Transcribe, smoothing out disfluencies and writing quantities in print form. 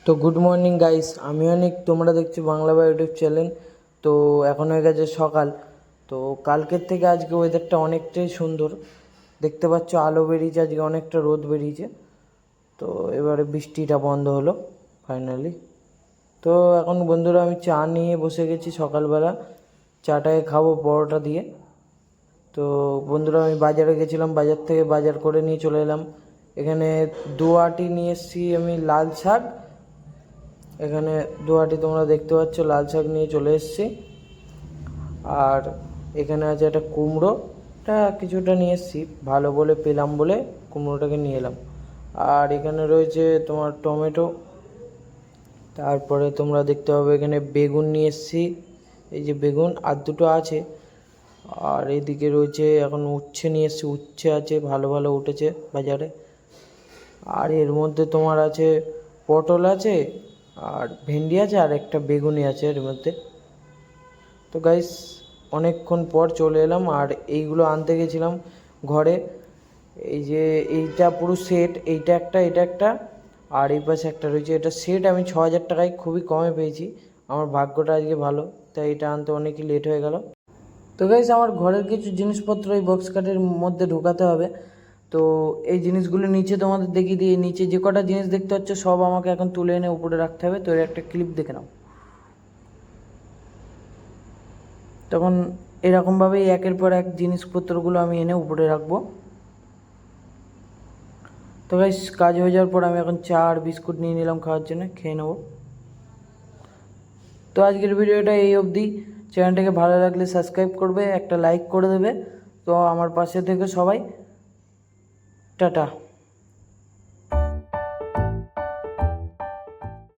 তো good morning guys, আমি অনেক, তোমরা দেখছি বাংলা বা ইউটিউব চ্যানেল। তো এখন হয়ে গেছে সকাল। তো কালকের থেকে আজকে ওয়েদারটা অনেকটাই সুন্দর, দেখতে পাচ্ছ আলো বেরিয়েছে, আজকে অনেকটা রোদ বেরিয়েছে। তো এবারে বৃষ্টিটা বন্ধ হলো ফাইনালি। তো এখন বন্ধুরা আমি চা নিয়ে বসে গেছি সকালবেলা, চাটাকে খাবো পরোটা দিয়ে। তো বন্ধুরা আমি বাজারে গেছিলাম, বাজার থেকে বাজার করে নিয়ে চলে এলাম। এখানে দুয়াটি নিয়ে এসেছি আমি লাল শাক, এখানে দুয়াটি তোমরা দেখতে পাচ্ছ লাল শাক নিয়ে চলে এসেছি। আর এখানে আছে একটা কুমড়োটা কিছুটা নিয়ে এসেছি, ভালো বলে পেলাম বলে কুমড়োটাকে নিয়ে এলাম। আর এখানে রয়েছে তোমার টমেটো, তারপরে তোমরা দেখতে পাবে এখানে বেগুন নিয়ে এসেছি, এই যে বেগুন আর দুটো আছে। আর এইদিকে রয়েছে এখন উচ্ছে নিয়ে এসেছি, উচ্ছে আছে, ভালো ভালো উঠেছে বাজারে। আর এর মধ্যে তোমার আছে পটল আছে, আর ভেন্ডি আছে, আর একটা বেগুনি আছে এর মধ্যে। তো গাইস অনেকক্ষণ পর চলে এলাম, আর এইগুলো আনতে গেছিলাম ঘরে। এই যে এইটা পুরো সেট, এইটা একটা, এটা একটা, আর এই পাশে একটা রয়েছে, এটা সেট আমি 6,000 টাকায় খুবই কমে পেয়েছি। আমার ভাগ্যটা আজকে ভালো, তাই এটা আনতে অনেকই লেট হয়ে গেল। তো গাইস আমার ঘরের কিছু জিনিসপত্র এই বক্স কাটের মধ্যে ঢোকাতে হবে। তো এই জিনিসগুলো নিচে তোমাদের দেখিয়ে দিয়ে, নিচে যে কটা জিনিস দেখতে পাচ্ছ সব আমাকে এখন তুলে এনে উপরে রাখতে হবে। তো এর একটা ক্লিপ দেখে নাও। তখন এরকমভাবেই একের পর এক জিনিসপত্রগুলো আমি এনে উপরে রাখবো। তো গাইস কাজ হয়ে যাওয়ার পর আমি এখন চা আর বিস্কুট নিয়ে নিলাম খাওয়ার জন্য, খেয়ে নেবো। তো আজকের ভিডিওটা এই অবধি। চ্যানেলটাকে ভালো লাগলে সাবস্ক্রাইব করবে, একটা লাইক করে দেবে। তো আমার পাশে থেকে সবাই, টাটা।